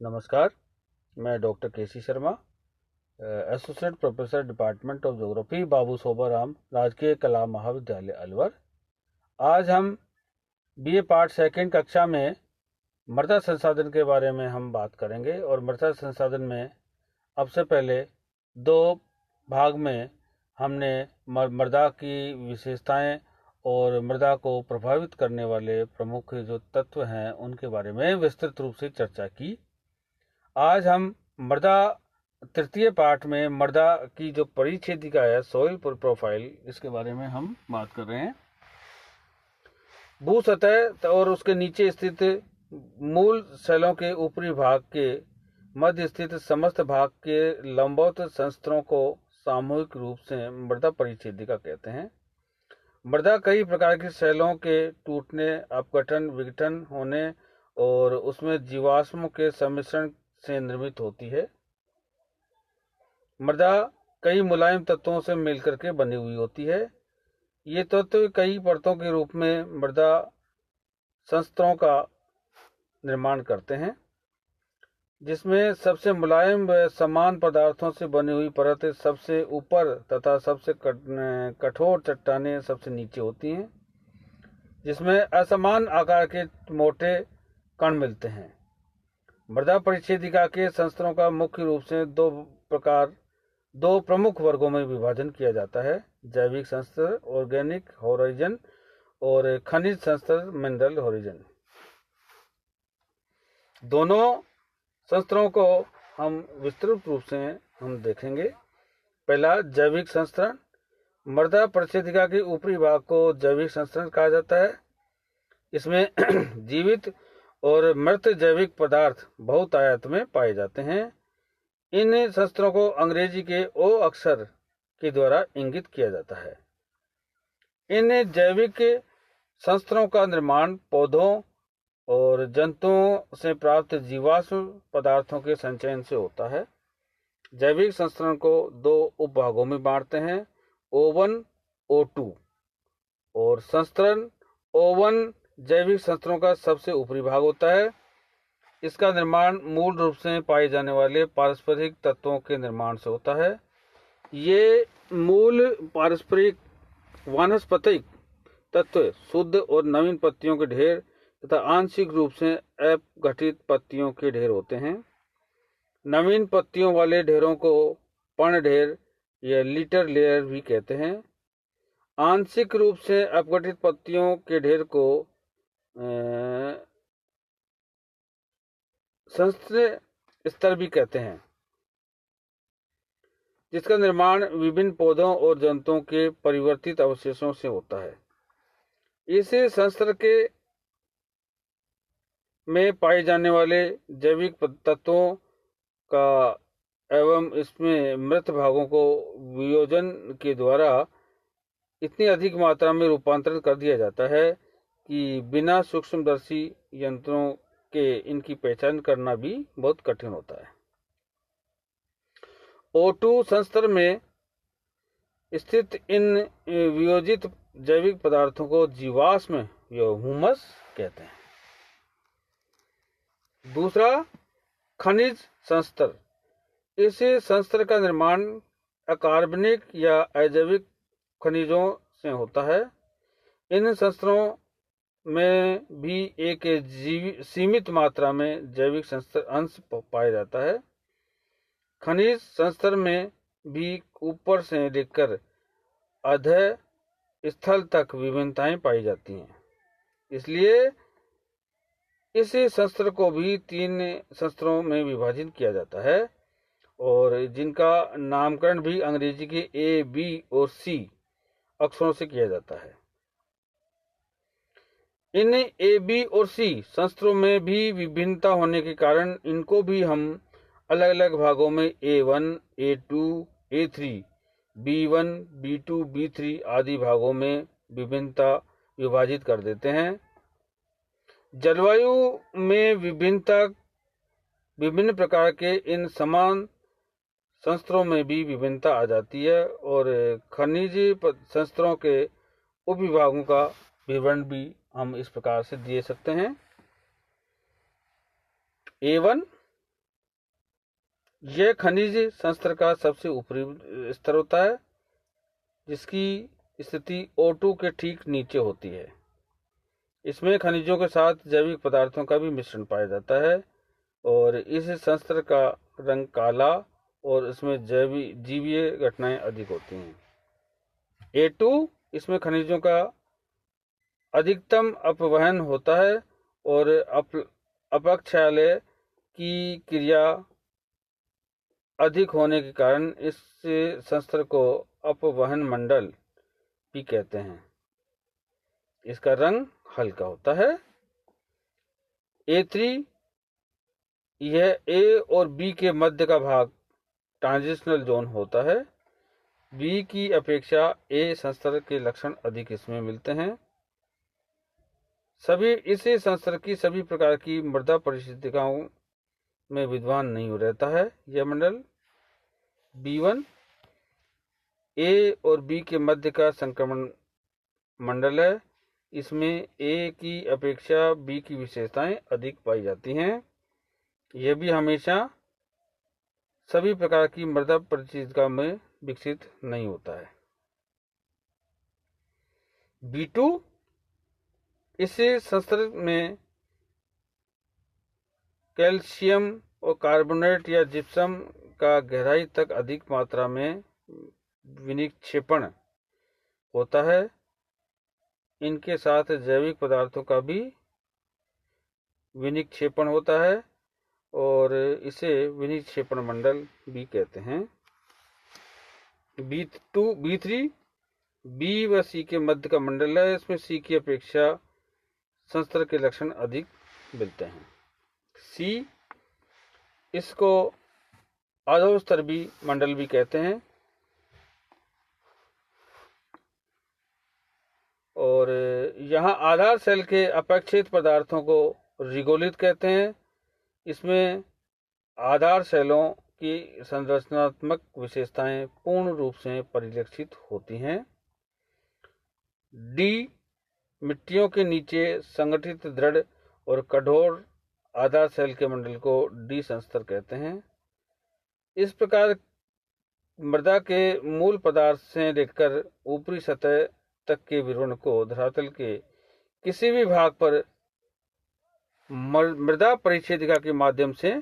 नमस्कार, मैं doctor K C Sharma, associate professor department of geography, Babu Sobaram राजकीय कला महाविद्यालय अलवर। आज हम बीए पार्ट सेकंड कक्षा में मृदा संसाधन के बारे में हम बात करेंगे। और मृदा संसाधन में अब से पहले दो भाग में हमने मृदा की विशेषताएं और मृदा को प्रभावित करने वाले प्रमुख जो तत्व हैं उनके बारे में विस्तृत रूप से चर्चा की। आज हम मृदा तृतीय पाठ में मृदा की जो परिच्छेदिका है, सॉइल प्रोफाइल, इसके बारे में हम बात कर रहे हैं। भू सतह और उसके नीचे स्थित मूल सेलों के ऊपरी भाग के मध्य स्थित समस्त भाग के लंबवत संस्तरों को सामूहिक रूप से मृदा परिच्छेदिका कहते हैं। मृदा कई प्रकार की सेलों के टूटने, अपघटन, विघटन होने और उसमें जीवाश्मों के सम्मिश्रण से निर्मित होती है। मृदा कई मुलायम तत्वों से मिलकर के बनी हुई होती है। ये तत्व कई परतों के रूप में मृदा संस्तरों का निर्माण करते हैं, जिसमें सबसे मुलायम व समान पदार्थों से बनी हुई परत सबसे ऊपर तथा सबसे कठोर चट्टानें सबसे नीचे होती हैं, जिसमें असमान आकार के मोटे कण मिलते हैं। मृदा परिच्छेदिका के संस्तरों का मुख्य रूप से दो प्रमुख वर्गों में विभाजन किया जाता है: जैविक संस्तर ऑर्गेनिक होराइजन और खनिज संस्तर मिनरल होराइजन। दोनों संस्तरों को हम विस्तृत रूप से हम देखेंगे। पहला, जैविक संस्तरण। मृदा परिच्छेदिका के ऊपरी भाग को जैविक संस्तरण कहा जाता है। इसमें जीवित और मृत जैविक पदार्थ बहुतायत में पाए जाते हैं। इन संस्तरों को अंग्रेजी के ओ अक्षर के द्वारा इंगित किया जाता है। इन जैविक संस्तरों का निर्माण पौधों और जंतुओं से प्राप्त जीवाश्म पदार्थों के संचयन से होता है। जैविक संस्तरण को दो उपभागों में बांटते हैं: O1, O2। और संस्तरण O1 जैविक संस्तरों का सबसे ऊपरी भाग होता है। इसका निर्माण मूल रूप से पाए जाने वाले पारस्परिक तत्वों के निर्माण से होता है। ये मूल पारस्परिक वानस्पतिक तत्व शुद्ध और नवीन पत्तियों के ढेर तथा आंशिक रूप से अपघटित पत्तियों के ढेर होते हैं। नवीन पत्तियों वाले ढेरों को पर्ण ढेर या लिटर लेयर भी कहते हैं। आंशिक रूप से अपघटित पत्तियों के ढेर को संस्तृत स्तर भी कहते हैं, जिसका निर्माण विभिन्न पौधों और जंतुओं के परिवर्तित अवशेषों से होता है। इस संस्तर के में पाए जाने वाले जैविक तत्वों का एवं इसमें मृत भागों को वियोजन के द्वारा इतनी अधिक मात्रा में रूपांतरित कर दिया जाता है कि बिना सूक्ष्मदर्शी यंत्रों के इनकी पहचान करना भी बहुत कठिन होता है। O2 संस्तर में स्थित इन वियोजित जैविक पदार्थों को जीवाश्म या ह्यूमस कहते हैं। दूसरा, खनिज संस्तर। इस संस्तर का निर्माण अकार्बनिक या अजैविक खनिजों से होता है। इन संस्तरों में भी एक सीमित मात्रा में जैविक संस्तर अंश पाया जाता है। खनिज संस्तर में भी ऊपर से लेकर अधः स्थल तक विभिन्नताएं पाई जाती हैं। इसलिए इस संस्तर को भी 3 संस्तरों में विभाजित किया जाता है और जिनका नामकरण भी अंग्रेजी के A, B और C अक्षरों से किया जाता है। इन A, B और C संस्तरों में भी विभिन्नता होने के कारण इनको भी हम अलग अलग भागों में A1, A2, A3, B1, B2, B3 आदि भागों में विभिन्नता विभाजित कर देते हैं। जलवायु में विभिन्नता विभिन्न प्रकार के इन समान संस्तरों में भी विभिन्नता आ जाती है और खनिज संस्तरों के उपविभागों का विवरण भी हम इस प्रकार से दे सकते हैं। A1 यह खनिज संस्तर का सबसे ऊपरी स्तर होता है, जिसकी स्थिति O2 के ठीक नीचे होती है। इसमें खनिजों के साथ जैविक पदार्थों का भी मिश्रण पाया जाता है और इस संस्तर का रंग काला और इसमें जीवीय घटनाएं अधिक होती हैं। A2 इसमें खनिजों का अधिकतम अपवहन होता है और अपक्षालय की क्रिया अधिक होने के कारण इस संस्तर को अपवहन मंडल भी कहते हैं। इसका रंग हल्का होता है। A3 यह A और B के मध्य का भाग ट्रांजिशनल जोन होता है। B की अपेक्षा A संस्तर के लक्षण अधिक इसमें मिलते हैं। इस संस्तर की सभी प्रकार की मृदा परिस्थितियों में विद्वान नहीं रहता है। यह मंडल B1 A और B के मध्य का संक्रमण मंडल है। इसमें A की अपेक्षा B की विशेषताएं अधिक पाई जाती हैं। यह भी हमेशा सभी प्रकार की मृदा परिस्थितियों में विकसित नहीं होता है। B2 इस संस्तर में कैल्शियम और कार्बोनेट या जिप्सम का गहराई तक अधिक मात्रा में विनिक्षेपण होता है। इनके साथ जैविक पदार्थों का भी विनिक्षेपण होता है और इसे विनिक्षेपण मंडल भी कहते हैं। B3 B व C के मध्य का मंडल है। इसमें C की अपेक्षा संस्तर के लक्षण अधिक मिलते हैं। C इसको अधोस्तरबी मंडल भी कहते हैं और यहाँ आधार सेल के अपेक्षित पदार्थों को रिगोलित कहते हैं। इसमें आधार सेलों की संरचनात्मक विशेषताएं पूर्ण रूप से परिलक्षित होती हैं। D मिट्टियों के नीचे संगठित दृढ़ और कठोर आधार सेल के मंडल को D संस्तर कहते हैं। इस प्रकार मृदा के मूल पदार्थ से लेकर ऊपरी सतह तक के विवरण को धरातल के किसी भी भाग पर मृदा परिच्छेदिका के माध्यम से